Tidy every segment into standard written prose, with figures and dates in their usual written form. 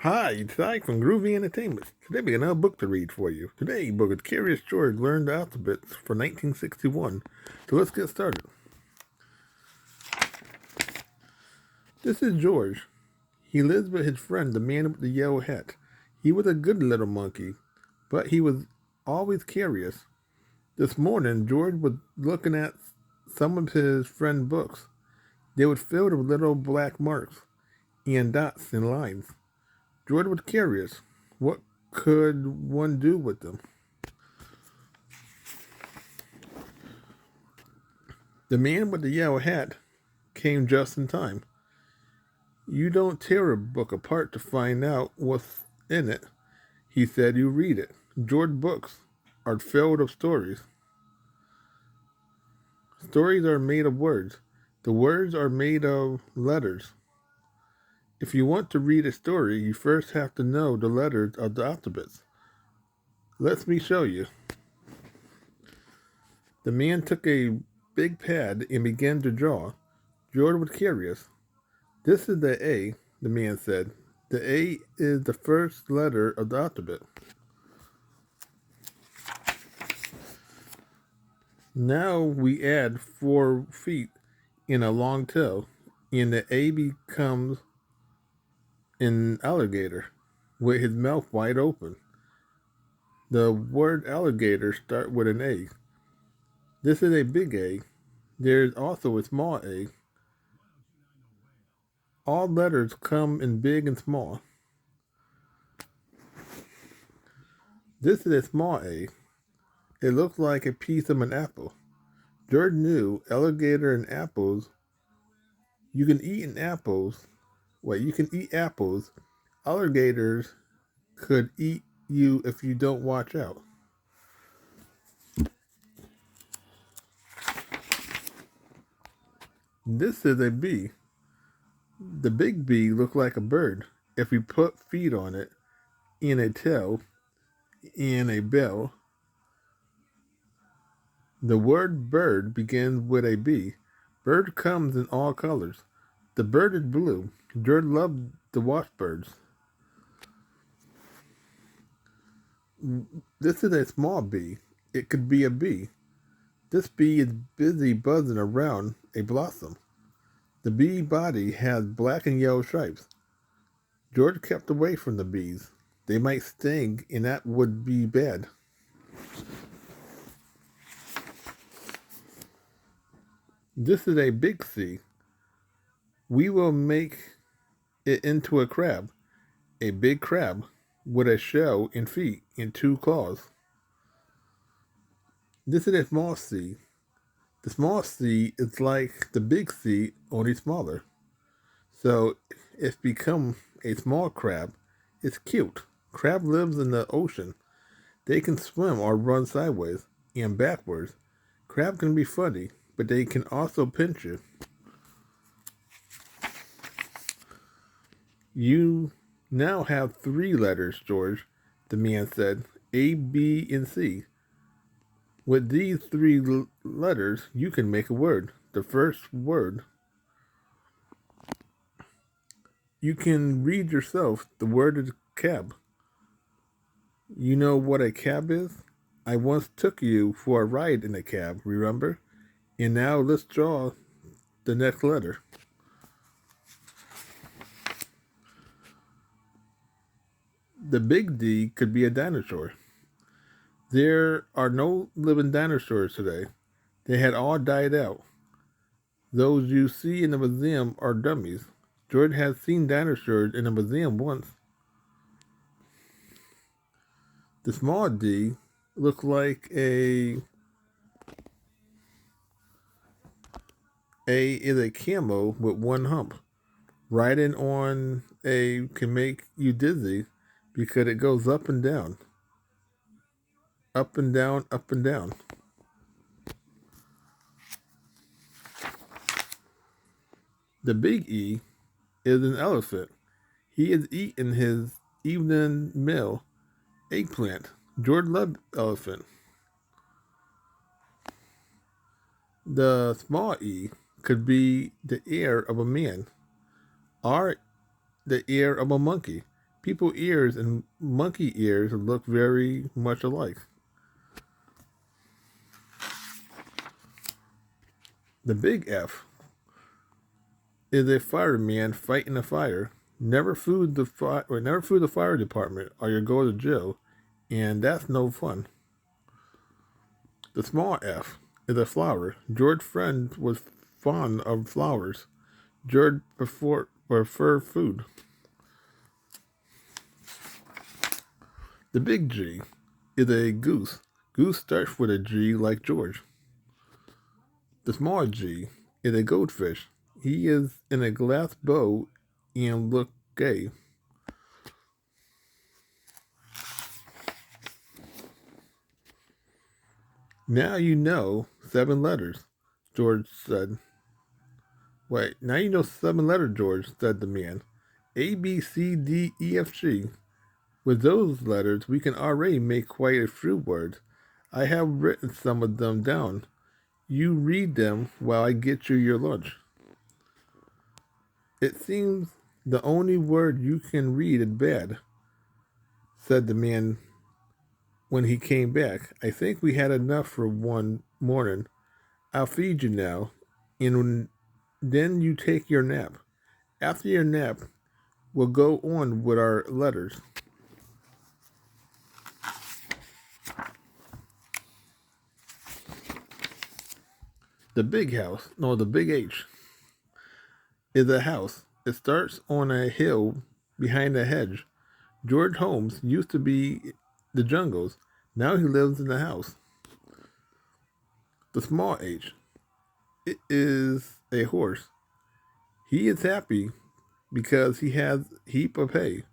Hi, it's Ike from Groovy Entertainment. Today we got another book to read for you. Today, book is Curious George Learned the Alphabet for 1961. So let's get started. This is George. He lives with his friend, the man with the yellow hat. He was a good little monkey, but he was always curious. This morning, George was looking at some of his friend's books. They were filled with little black marks and dots and lines. George was curious. What could one do with them? The man with the yellow hat came just in time. You don't tear a book apart to find out what's in it. He said you read it. George books are filled of stories. Stories are made of words. The words are made of letters. If you want to read a story, you first have to know the letters of the alphabet. Let me show you. The man took a big pad and began to draw. George was curious. This is the A, the man said. The A is the first letter of the alphabet. Now we add 4 feet and a long tail, and the A becomes an alligator with his mouth wide open. The word alligator starts with an A. This is a big A. There is also a small A. All letters come in big and small. This is a small A. It looks like a piece of an apple. George knew alligator and apples. You can eat an apples. Wait, you can eat apples. Alligators could eat you if you don't watch out. This is a bee. The big bee looks like a bird. If we put feet on it, and a tail, and a bill, the word bird begins with a B. Bird comes in all colors. The bird is blue. George loved to watch birds. This is a small bee. It could be a bee. This bee is busy buzzing around a blossom. The bee body has black and yellow stripes. George kept away from the bees. They might sting, and that would be bad. This is a big C. We will make it into a crab. A big crab with a shell and feet and 2 claws. This is a small C. The small C is like the big C, only smaller. So it's become a small crab. It's cute. Crab lives in the ocean. They can swim or run sideways and backwards. Crab can be funny, but they can also pinch you. You now have 3 letters, George, the man said. A, B, and C. With these 3 letters, you can make a word. The first word you can read yourself. The word is cab. You know what a cab is? I once took you for a ride in a cab, remember? And now let's draw the next letter. The big D could be a dinosaur. There are no living dinosaurs today. They had all died out. Those you see in the museum are dummies. George has seen dinosaurs in a museum once. The small D looks like A is a camel with one hump. Riding on A can make you dizzy because it goes up and down, up and down, up and down. The big E is an elephant. He is eating his evening meal, eggplant. George loved elephant. The small E could be the ear of a man, or the ear of a monkey. People ears and monkey ears look very much alike. The big F is a fireman fighting a fire. Never fool the fire department, or you go to jail, and that's no fun. The small F is a flower. George's friend was fond of flowers. George preferred food. The big G is a goose. Goose starts with a G like George. The small G is a goldfish. He is in a glass bowl and look gay. Now you know 7 letters, George said. Wait, now you know 7 letters, George, said the man. A, B, C, D, E, F, G. With those letters, we can already make quite a few words. I have written some of them down. You read them while I get you your lunch. It seems the only word you can read is bad, said the man when he came back. I think we had enough for one morning. I'll feed you now, and then you take your nap. After your nap, we'll go on with our letters. The big house, no, the big H, is a house. It starts on a hill behind a hedge. George Holmes used to be the jungles. Now he lives in the house. The small H, it is a horse. He is happy because he has a heap of hay.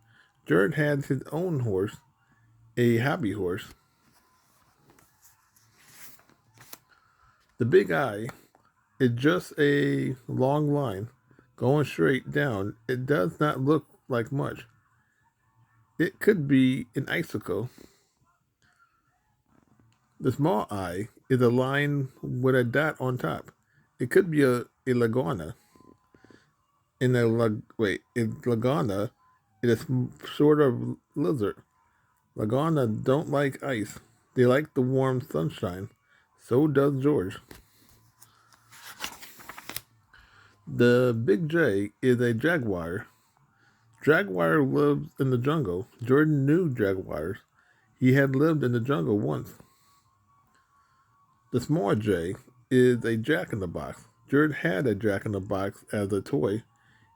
George has his own horse, a hobby horse. The big I is just a long line going straight down. It does not look like much. It could be an icicle. The small I is a line with a dot on top. It could be a laguna. A laguna is a sort of lizard. Laguna don't like ice. They like the warm sunshine. So does George. The big J is a jaguar. Jaguar lives in the jungle. Jordan knew jaguars. He had lived in the jungle once. The small J is a jack in the box. Jordan had a jack in the box as a toy.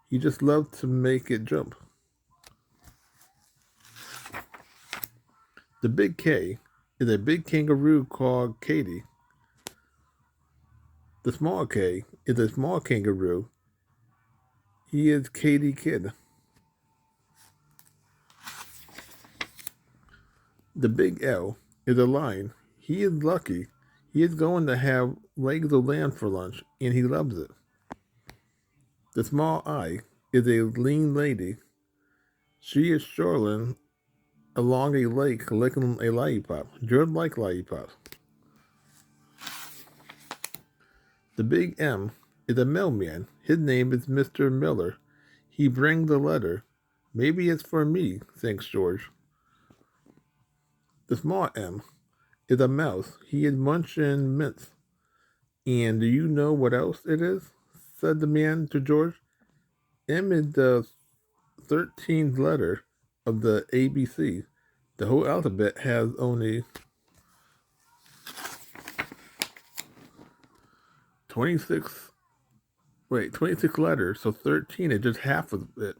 He just loved to make it jump. The big K is a big kangaroo called Katie. The small K is a small kangaroo. He is Katie Kid. The big L is a lion. He is lucky. He is going to have legs of lamb for lunch, and he loves it. The small I is a lean lady. She is strolling along a lake licking a lollipop. George likes lollipops. The big M is a mailman. His name is Mr. Miller. He brings the letter. Maybe it's for me, thinks George. The small M is a mouse. He is munching mints. And do you know what else it is? Said the man to George. M is the 13th letter of the ABC. The whole alphabet has only 26 26 letters, so 13 is just half of it.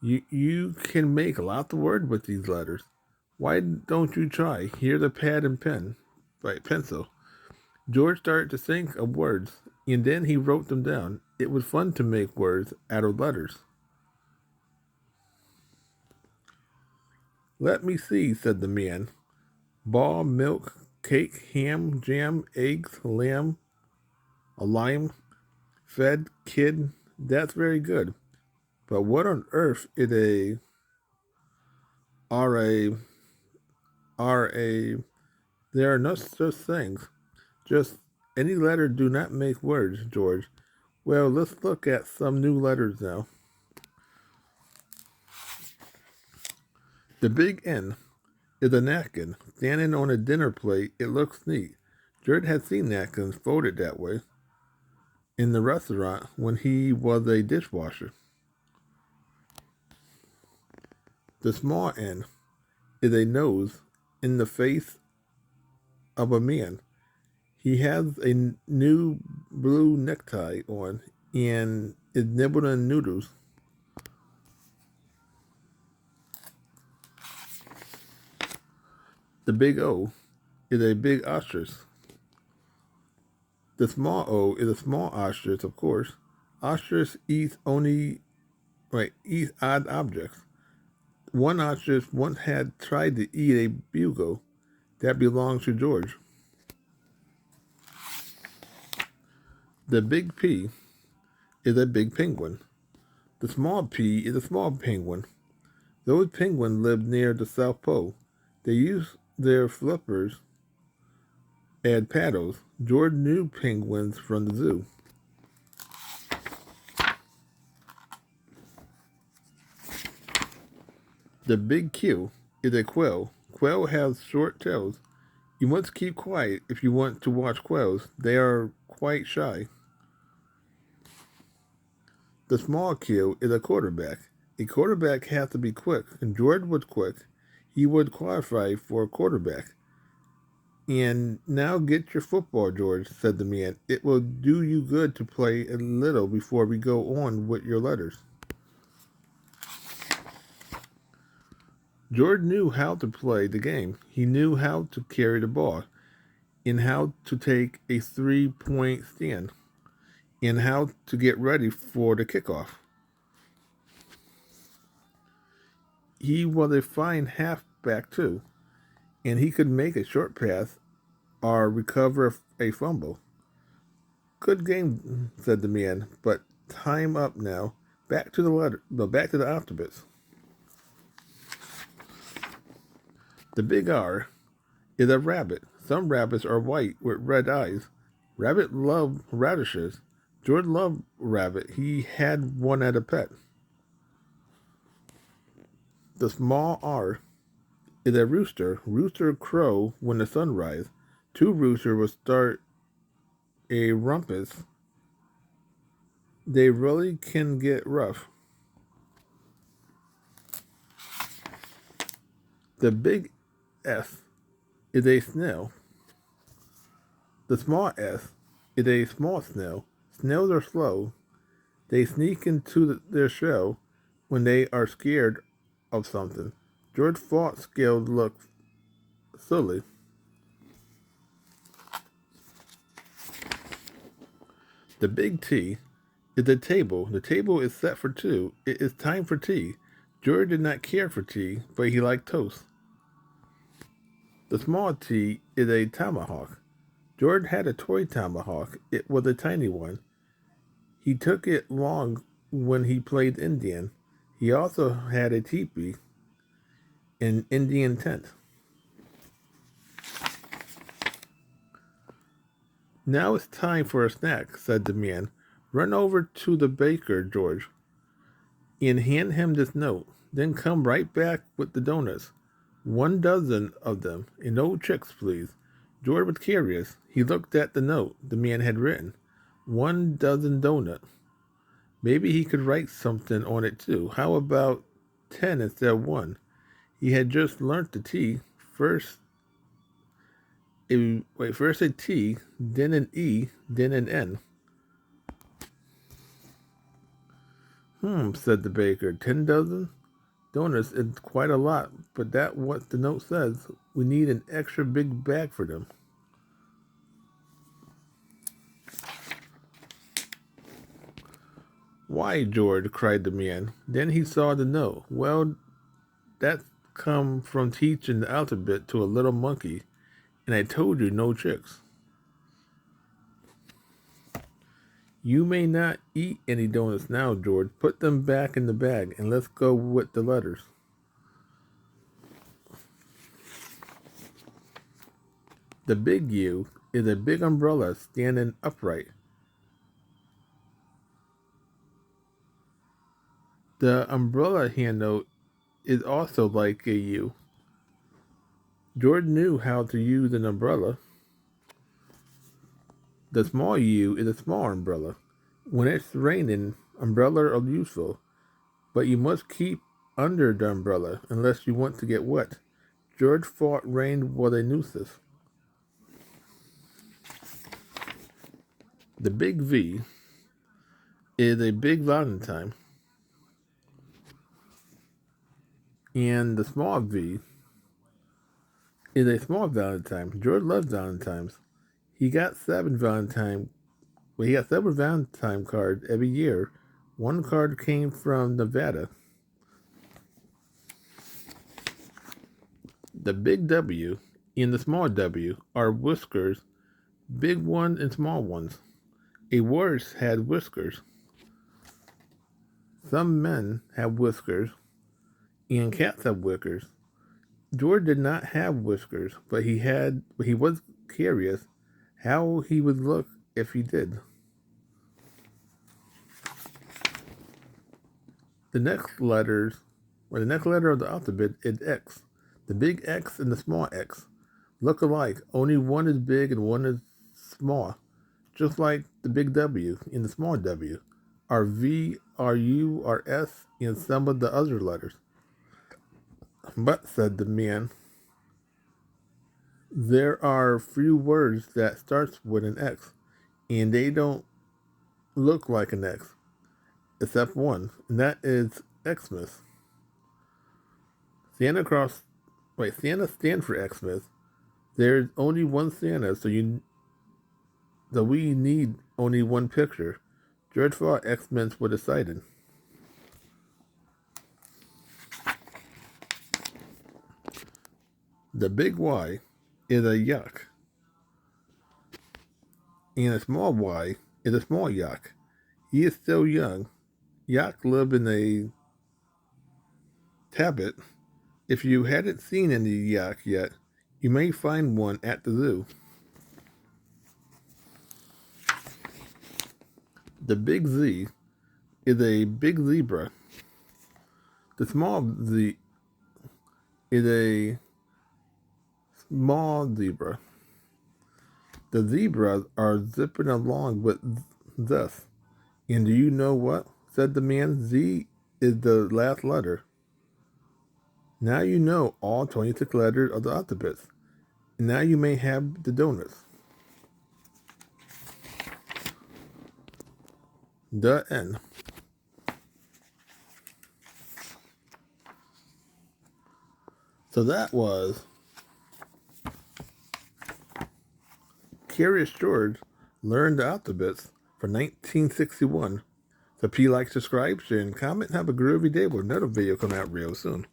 You can make lots of words with these letters. Why don't you try? Here's a pad and pen. Right, pencil. George started to think of words, and then he wrote them down. It was fun to make words out of letters. Let me see, said the man. Ball, milk, cake, ham, jam, eggs, lamb, a lime, fed, kid. That's very good. But what on earth is a R A R A? There are no such things. Just any letter do not make words, George. Well, let's look at some new letters now. The big N is a napkin standing on a dinner plate. It looks neat. Jared had seen napkins folded that way in the restaurant when he was a dishwasher. The small N is a nose in the face of a man. He has a new blue necktie on and is nibbling noodles. The big O is a big ostrich. The small O is a small ostrich, of course. Ostrich eats odd objects. One ostrich once had tried to eat a bugle that belonged to George. The big P is a big penguin. The small P is a small penguin. Those penguins live near the South Pole. They use their flippers as paddles. George knew penguins from the zoo. The big Q is a quail. Quail have short tails. You must keep quiet if you want to watch quails. They are quite shy. The small Q is a quarterback. A quarterback has to be quick, and George was quick. He would qualify for a quarterback. And now get your football, George, said the man. It will do you good to play a little before we go on with your letters. George knew how to play the game. He knew how to carry the ball, and how to take a 3-point stand, and how to get ready for the kickoff. He was a fine halfback, too, and he could make a short pass or recover a fumble. Good game, said the man, but time up now. Back to the alphabets. The big R is a rabbit. Some rabbits are white with red eyes. Rabbit love radishes. George loved rabbit. He had one as a pet. The small R is a rooster. Rooster crow when the sun rises. Two roosters will start a rumpus. They really can get rough. The big S is a snail. The small s is a small snail. Snails are slow. They sneak into their shell when they are scared of something. George thought scales looked silly. The big T is a table. The table is set for two. It is time for tea. George did not care for tea, but he liked toast. The small T is a tomahawk. George had a toy tomahawk. It was a tiny one. He took it long when he played Indian. He also had a teepee, an Indian tent. Now it's time for a snack, said the man. Run over to the baker, George, and hand him this note. Then come right back with the donuts. 1 dozen of them, and no tricks, please. George was curious. He looked at the note the man had written. 1 dozen donuts. Maybe he could write something on it too. How about 10 instead of 1? He had just learnt the T. First a T, then an E, then an N. Said the baker. 10 dozen? Donuts is quite a lot, but that's what the note says. We need an extra big bag for them. Why, George, cried the man. Then he saw the note. Well, that's come from teaching the alphabet to a little monkey, and I told you no tricks. You may not eat any donuts now, George. Put them back in the bag, and let's go with the letters. The big U is a big umbrella standing upright. The umbrella handle is also like a U. George knew how to use an umbrella. The small U is a small umbrella. When it's raining, umbrellas are useful, but you must keep under the umbrella unless you want to get wet. George thought rain was a nuisance. The big V is a big Valentine, and the small V is a small Valentine. George loves Valentines. He got seven Valentine. Well, he got several Valentine cards every year. One card came from Nevada. The big W and the small W are whiskers, big ones and small ones. A horse had whiskers. Some men have whiskers, and cats have whiskers. George did not have whiskers, but he was curious how he would look if he did. The next letter of the alphabet is X. The big X and the small X look alike, only one is big and one is small, just like the big W and the small W, our V, our U, our S, and some of the other letters. But, said the man, there are few words that starts with an X, and they don't look like an X, except one, and that is Xmas. Santa stands for Xmas. There's only one Santa, so we need only one picture. George thought Xmas was decided. The big Y is a yak, and a small Y is a small yak. He is still young. Yak live in a tablet. If you hadn't seen any yak yet, you may find one at the zoo. The big Z is a big zebra. The small Z is a small zebra. The zebras are zipping along with this. And do you know what? Said the man. Z is the last letter. Now you know all 26 letters of the alphabet. And now you may have the donuts. The N. So that was Curious George Learned the Alphabets for 1961. So if you like, subscribe, share, and comment. Have a groovy day with another video coming out real soon.